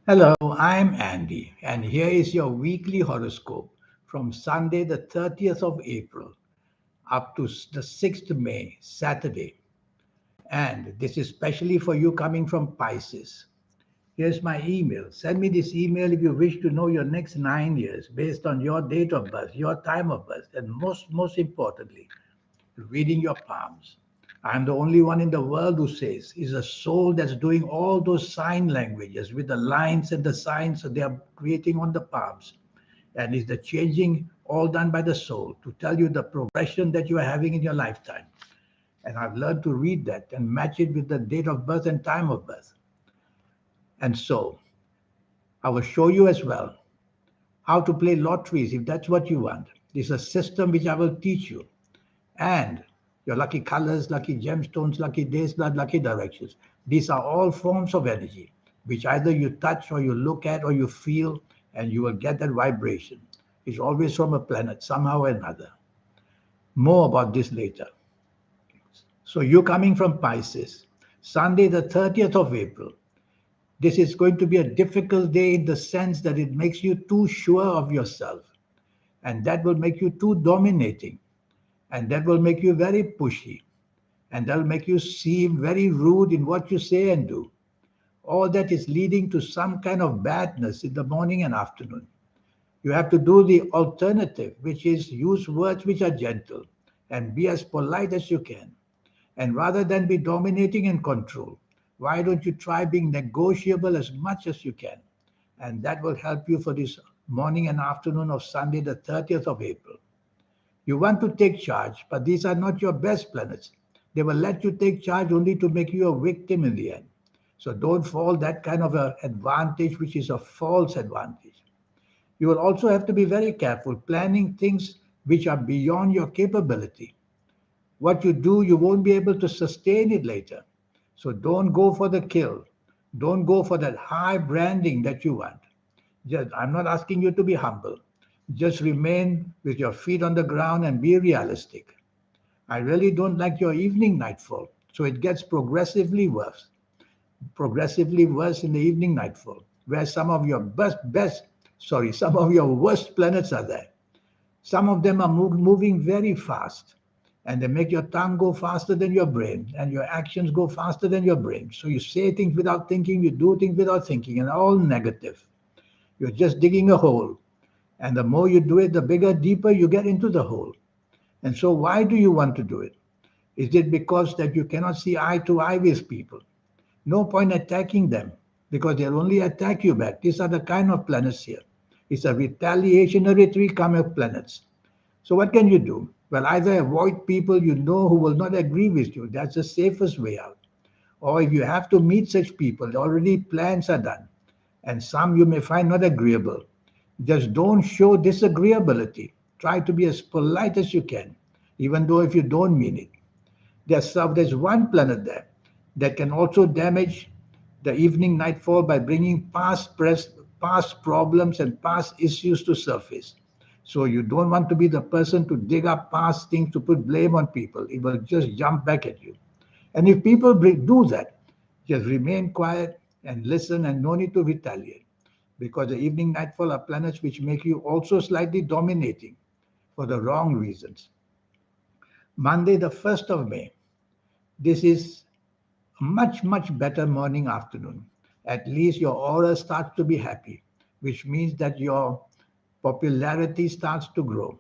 Hello, I'm Andy, and here is your weekly horoscope from Sunday, the 30th of April, up to the 6th May, Saturday. And this is specially for you coming from Pisces. Here's my email. Send me this email if you wish to know your next 9 years based on your date of birth, your time of birth, and most importantly, reading your palms. I'm the only one in the world who says is a soul that's doing all those sign languages with the lines and the signs that they are creating on the palms. And is the changing all done by the soul to tell you the progression that you are having in your lifetime. And I've learned to read that and match it with the date of birth and time of birth. And so I will show you as well how to play lotteries if that's what you want. There's a system which I will teach you and your lucky colors, lucky gemstones, lucky days, blood, lucky directions. These are all forms of energy, which either you touch or you look at or you feel, and you will get that vibration. It's always from a planet, somehow or another. More about this later. So you're coming from Pisces, Sunday, the 30th of April. This is going to be a difficult day in the sense that it makes you too sure of yourself, and that will make you too dominating, and that will make you very pushy, and that'll make you seem very rude in what you say and do. All that is leading to some kind of badness in the morning and afternoon. You have to do the alternative, which is use words which are gentle and be as polite as you can. And rather than be dominating and control, why don't you try being negotiable as much as you can? And that will help you for this morning and afternoon of Sunday, the 30th of April. You want to take charge, but these are not your best planets. They will let you take charge only to make you a victim in the end. So don't fall that kind of an advantage, which is a false advantage. You will also have to be very careful planning things which are beyond your capability. What you do, you won't be able to sustain it later. So don't go for the kill. Don't go for that high branding that you want. I'm not asking you to be humble. Just remain with your feet on the ground and be realistic. I really don't like your evening nightfall, so it gets progressively worse in the evening nightfall, where some of your worst planets are there. Some of them are moving very fast, and they make your tongue go faster than your brain, and your actions go faster than your brain. So you say things without thinking, you do things without thinking, and all negative. You're just digging a hole. And the more you do it, the bigger, deeper you get into the hole. And so, why do you want to do it? Is it because that you cannot see eye to eye with people? No point attacking them because they'll only attack you back. These are the kind of planets here. It's a retaliationary three kind of planets. So, what can you do? Well, either avoid people you know who will not agree with you. That's the safest way out. Or if you have to meet such people, already plans are done. And some you may find not agreeable. Just don't show disagreeability. Try to be as polite as you can, even though if you don't mean it. There's one planet there that can also damage the evening nightfall by bringing past problems and past issues to surface. So you don't want to be the person to dig up past things to put blame on people. It will just jump back at you. And if people do that, just remain quiet and listen and no need to retaliate because the evening nightfall are planets which make you also slightly dominating for the wrong reasons. Monday, the 1st of May, this is a much better morning afternoon. At least your aura starts to be happy, which means that your popularity starts to grow.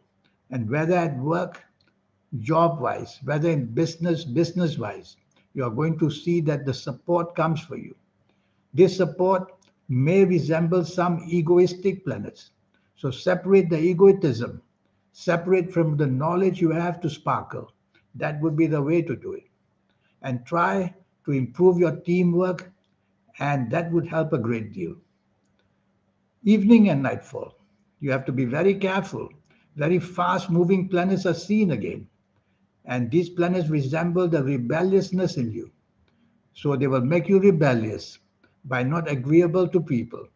And whether at work, job wise, whether in business wise, you are going to see that the support comes for you. This support may resemble some egoistic planets. So separate the egotism, separate from the knowledge you have to sparkle. That would be the way to do it. And try to improve your teamwork, and that would help a great deal. Evening and nightfall. You have to be very careful. Very fast moving planets are seen again. And these planets resemble the rebelliousness in you. So they will make you rebellious by not agreeable to people.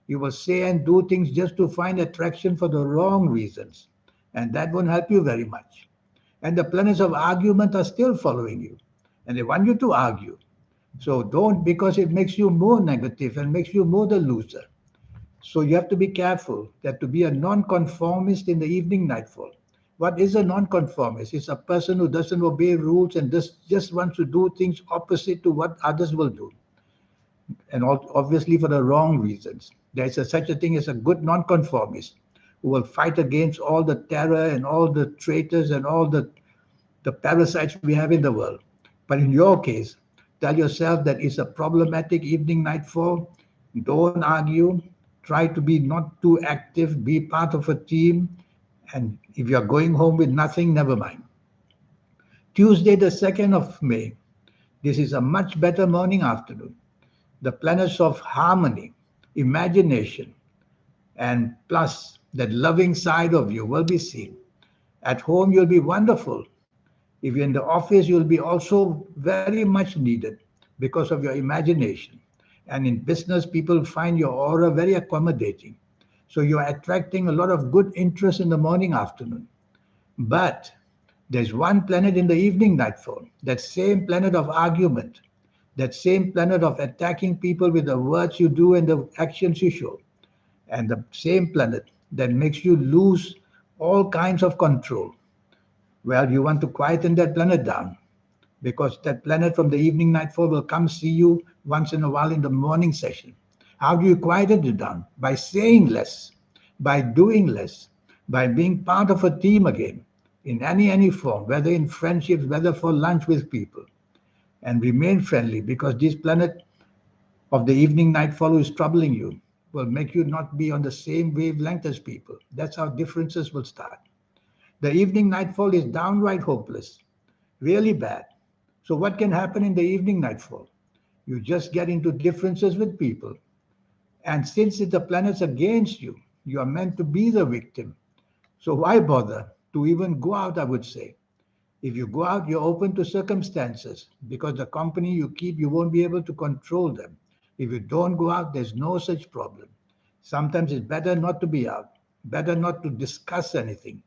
You will say and do things just to find attraction for the wrong reasons. And that won't help you very much. And the planets of argument are still following you. And they want you to argue. So don't, because it makes you more negative and makes you more the loser. So you have to be careful that to be a non-conformist in the evening nightfall. What is a non-conformist? It's a person who doesn't obey rules and just wants to do things opposite to what others will do, and obviously for the wrong reasons. There's such a thing as a good non-conformist who will fight against all the terror and all the traitors and all the parasites we have in the world. But in your case, tell yourself that it's a problematic evening nightfall. Don't argue. Try to be not too active. Be part of a team. And if you're going home with nothing, never mind. Tuesday, the 2nd of May. This is a much better morning afternoon. The planets of harmony, imagination, and plus that loving side of you will be seen. At home, you'll be wonderful. If you're in the office, you'll be also very much needed because of your imagination. And in business, people find your aura very accommodating. So you're attracting a lot of good interest in the morning, afternoon. But there's one planet in the evening nightfall, that same planet of argument, that same planet of attacking people with the words you do and the actions you show, and the same planet that makes you lose all kinds of control. Well, you want to quieten that planet down because that planet from the evening nightfall will come see you once in a while in the morning session. How do you quieten it down? By saying less, by doing less, by being part of a team again in any form, whether in friendships, whether for lunch with people, and remain friendly because this planet of the evening nightfall who is troubling you will make you not be on the same wavelength as people. That's how differences will start. The evening nightfall is downright hopeless, really bad. So, what can happen in the evening nightfall? You just get into differences with people. And since the planet's against you, you are meant to be the victim. So, why bother to even go out? I would say. If you go out, you're open to circumstances because the company you keep, you won't be able to control them. If you don't go out, there's no such problem. Sometimes it's better not to be out, better not to discuss anything,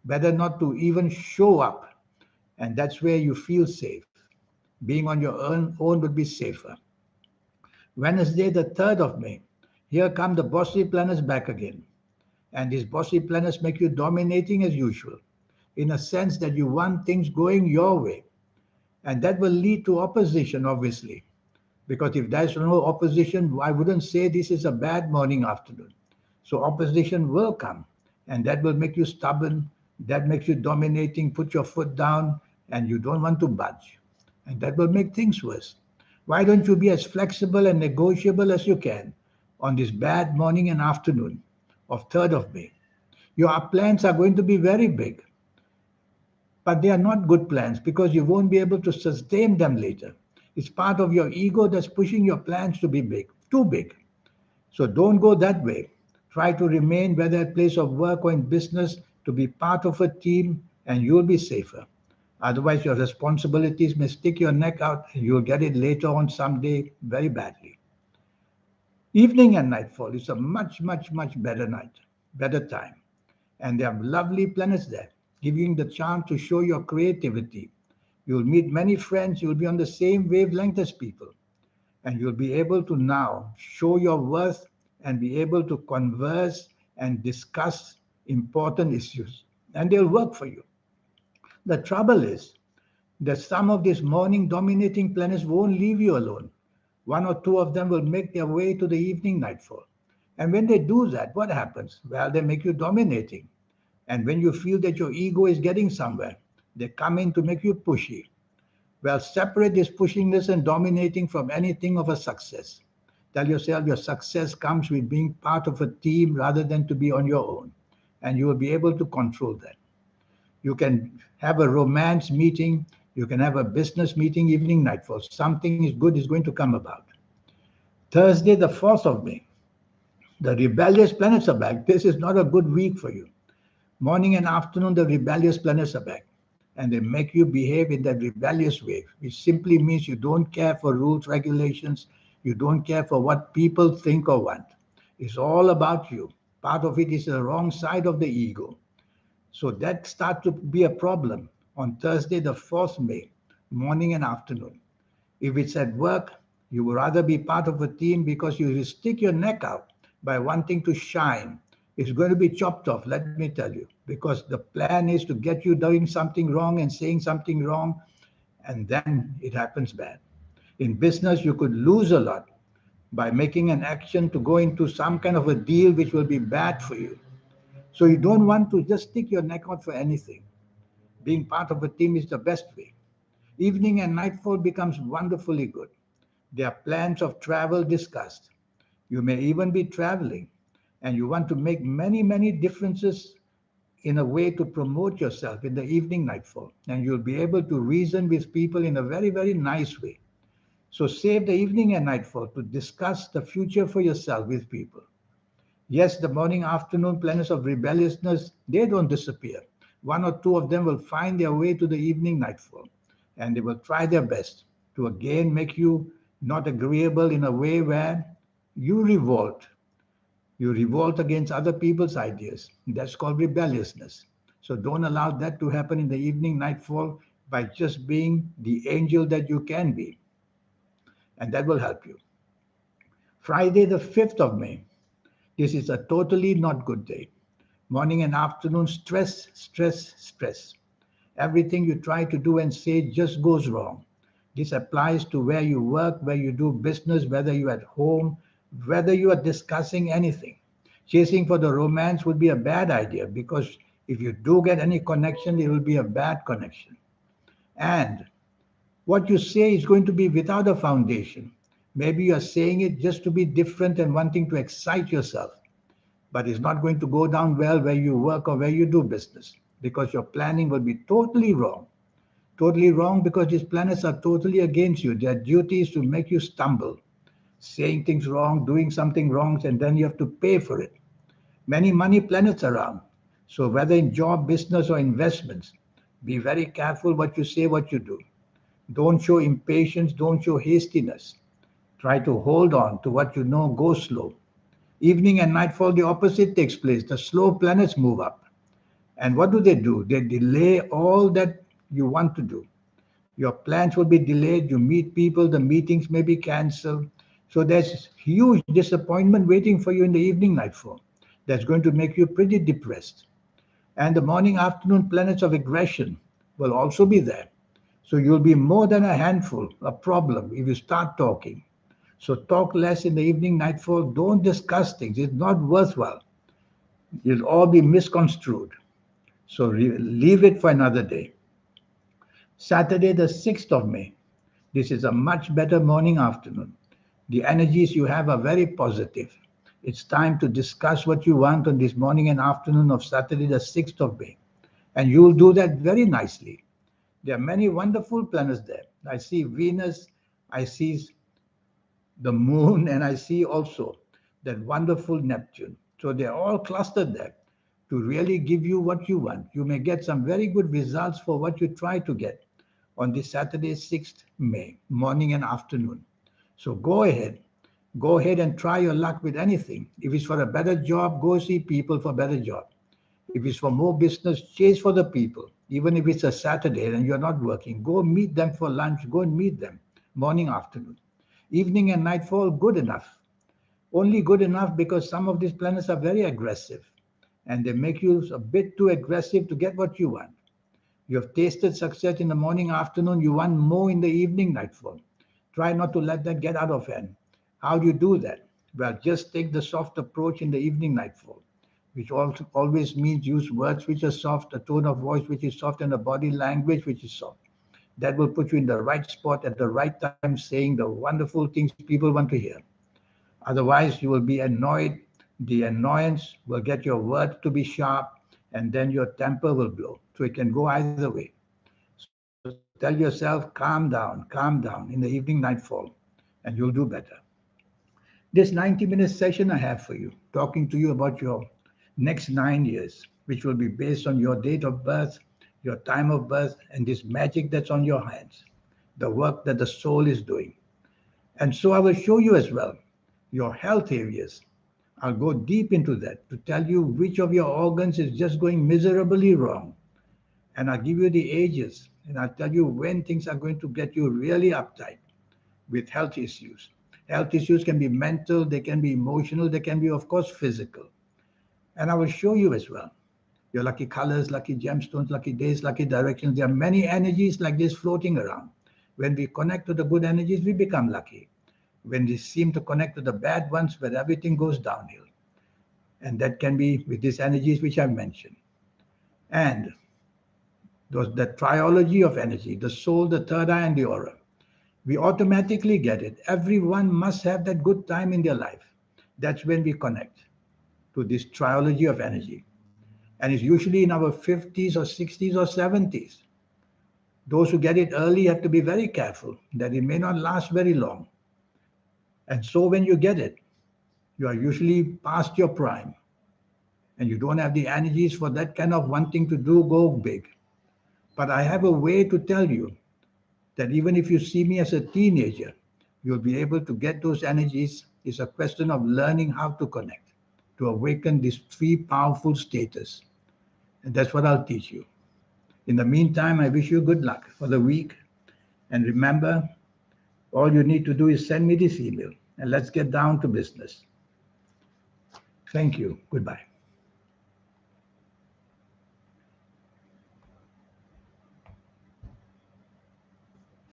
better not to even show up. And that's where you feel safe. Being on your own would be safer. Wednesday, the 3rd of May. Here come the bossy planets back again. And these bossy planets make you dominating as usual, in a sense that you want things going your way. And that will lead to opposition, obviously. Because if there's no opposition, I wouldn't say this is a bad morning afternoon. So opposition will come, and that will make you stubborn, that makes you dominating, put your foot down, and you don't want to budge. And that will make things worse. Why don't you be as flexible and negotiable as you can on this bad morning and afternoon of 3rd of May? Your plans are going to be very big, but they are not good plans because you won't be able to sustain them later. It's part of your ego that's pushing your plans to be big, too big. So don't go that way. Try to remain, whether at place of work or in business, to be part of a team and you'll be safer. Otherwise, your responsibilities may stick your neck out and you'll get it later on someday very badly. Evening and nightfall is a much better night, better time. And there are lovely planets there, giving you the chance to show your creativity. You'll meet many friends, you'll be on the same wavelength as people, and you'll be able to now show your worth and be able to converse and discuss important issues, and they'll work for you. The trouble is that some of these morning dominating planets won't leave you alone. One or two of them will make their way to the evening nightfall. And when they do that, what happens? Well, they make you dominating. And when you feel that your ego is getting somewhere, they come in to make you pushy. Well, separate this pushiness and dominating from anything of a success. Tell yourself your success comes with being part of a team rather than to be on your own. And you will be able to control that. You can have a romance meeting, you can have a business meeting evening nightfall. Something is good is going to come about. Thursday, the 4th of May. The rebellious planets are back. This is not a good week for you. Morning and afternoon, the rebellious planets are back. And they make you behave in that rebellious way, which simply means you don't care for rules, regulations, you don't care for what people think or want. It's all about you. Part of it is the wrong side of the ego. So that starts to be a problem on Thursday, the 4th May, morning and afternoon. If it's at work, you would rather be part of a team because you stick your neck out by wanting to shine. It's going to be chopped off, let me tell you, because the plan is to get you doing something wrong and saying something wrong, and then it happens bad. In business, you could lose a lot by making an action to go into some kind of a deal which will be bad for you. So you don't want to just stick your neck out for anything. Being part of a team is the best way. Evening and nightfall becomes wonderfully good. There are plans of travel discussed. You may even be traveling and you want to make many, many differences in a way to promote yourself in the evening nightfall. And you'll be able to reason with people in a very, very nice way. So save the evening and nightfall to discuss the future for yourself with people. Yes, the morning afternoon planets of rebelliousness, they don't disappear. One or two of them will find their way to the evening nightfall and they will try their best to again make you not agreeable in a way where you revolt. You revolt against other people's ideas. That's called rebelliousness. So don't allow that to happen in the evening nightfall by just being the angel that you can be. And that will help you. Friday, the 5th of May. This is a totally not good day. Morning and afternoon, stress, stress, stress. Everything you try to do and say just goes wrong. This applies to where you work, where you do business, whether you're at home, whether you are discussing anything. Chasing for the romance would be a bad idea because if you do get any connection, it will be a bad connection. And what you say is going to be without a foundation. Maybe you are saying it just to be different and wanting to excite yourself, but it's not going to go down well where you work or where you do business because your planning will be totally wrong. Totally wrong because these planets are totally against you. Their duty is to make you stumble, saying things wrong, doing something wrong, and then you have to pay for it. Many money planets around. So whether in job, business, or investments, be very careful what you say, what you do. Don't show impatience, don't show hastiness. Try to hold on to what you know, go slow. Evening and nightfall, the opposite takes place. The slow planets move up. And what do? They delay all that you want to do. Your plans will be delayed. You meet people, the meetings may be canceled. So there's huge disappointment waiting for you in the evening nightfall. That's going to make you pretty depressed. And the morning afternoon planets of aggression will also be there. So you'll be more than a handful, a problem if you start talking. So talk less in the evening nightfall. Don't discuss things. It's not worthwhile. You'll all be misconstrued. So leave it for another day. Saturday, the 6th of May. This is a much better morning afternoon. The energies you have are very positive. It's time to discuss what you want on this morning and afternoon of Saturday, the 6th of May. And you'll do that very nicely. There are many wonderful planets there. I see Venus, I see the moon, and I see also that wonderful Neptune. So they're all clustered there to really give you what you want. You may get some very good results for what you try to get on this Saturday, 6th May, morning and afternoon. So go ahead and try your luck with anything. If it's for a better job, go see people for a better job. If it's for more business, chase for the people. Even if it's a Saturday and you're not working, go meet them for lunch, go and meet them morning, afternoon. Evening and nightfall, good enough. Only good enough because some of these planets are very aggressive and they make you a bit too aggressive to get what you want. You have tasted success in the morning, afternoon, you want more in the evening, nightfall. Try not to let that get out of hand. How do you do that? Well, just take the soft approach in the evening, nightfall, which also always means use words which are soft, a tone of voice which is soft, and a body language which is soft. That will put you in the right spot at the right time, saying the wonderful things people want to hear. Otherwise, you will be annoyed. The annoyance will get your words to be sharp, and then your temper will blow. So it can go either way. So tell yourself, calm down in the evening, nightfall, and you'll do better. This 90-minute session I have for you, talking to you about your next 9 years, which will be based on your date of birth, your time of birth, and this magic that's on your hands, the work that the soul is doing. And so I will show you as well your health areas. I'll go deep into that to tell you which of your organs is just going miserably wrong. And I'll give you the ages and I'll tell you when things are going to get you really uptight. with health issues. Health issues can be mental, they can be emotional, they can be, of course, physical. And I will show you as well your lucky colors, lucky gemstones, lucky days, lucky directions. There are many energies like this floating around. When we connect to the good energies, we become lucky. When we seem to connect to the bad ones, where everything goes downhill. And that can be with these energies which I've mentioned. And the triology of energy, the soul, the third eye, and the aura. We automatically get it. Everyone must have that good time in their life. That's when we connect to this triology of energy. And it's usually in our 50s or 60s or 70s. Those who get it early have to be very careful that it may not last very long. And so when you get it, you are usually past your prime and you don't have the energies for that kind of wanting to do go big. But I have a way to tell you that even if you see me as a teenager, you'll be able to get those energies. It's a question of learning how to connect, to awaken these three powerful status. And that's what I'll teach you. In the meantime, I wish you good luck for the week. And remember, all you need to do is send me this email and let's get down to business. Thank you. Goodbye.